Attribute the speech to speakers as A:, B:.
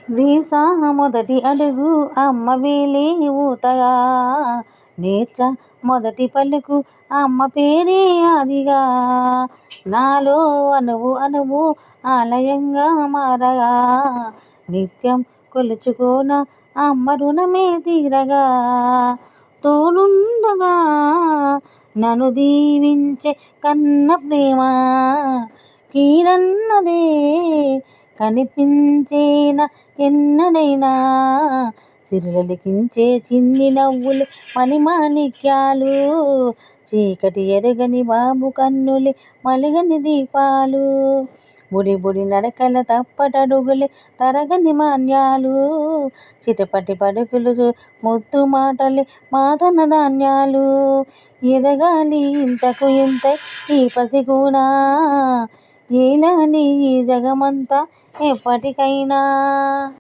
A: Visa మొదటి అడుగు అమ్మ వేలే ఊతగా, నేర్చ మొదటి పలుకు అమ్మ పేరే ఆదిగా, నాలో అణువు అణువు ఆలయంగా మారగా, నిత్యం కొలుచుకోన అమ్మ రుణమే తీరగా, తోడుండగా నన్ను దీవించే కన్న ప్రేమ, కీడన్నదే కనిపించేనా ఎన్నడైనా, సిరులొలికించే చిన్ని నవ్వులే మణిమాణిక్యాలు, చీకటి ఎరుగని బాబు కన్నులే మలుగని దీపాలు, బుడి బుడి నడకల తప్పటడుగులే తరగని మాన్యాలు, చిటపటి పలుకులు ముద్దు మాటలే మాధన ధాన్యాలు, ఎదగాలి ఇంతకు ఇంతై ఈ పసికూనా, ఏలాలి ఈ జగమంతా ఎప్పటికైనా.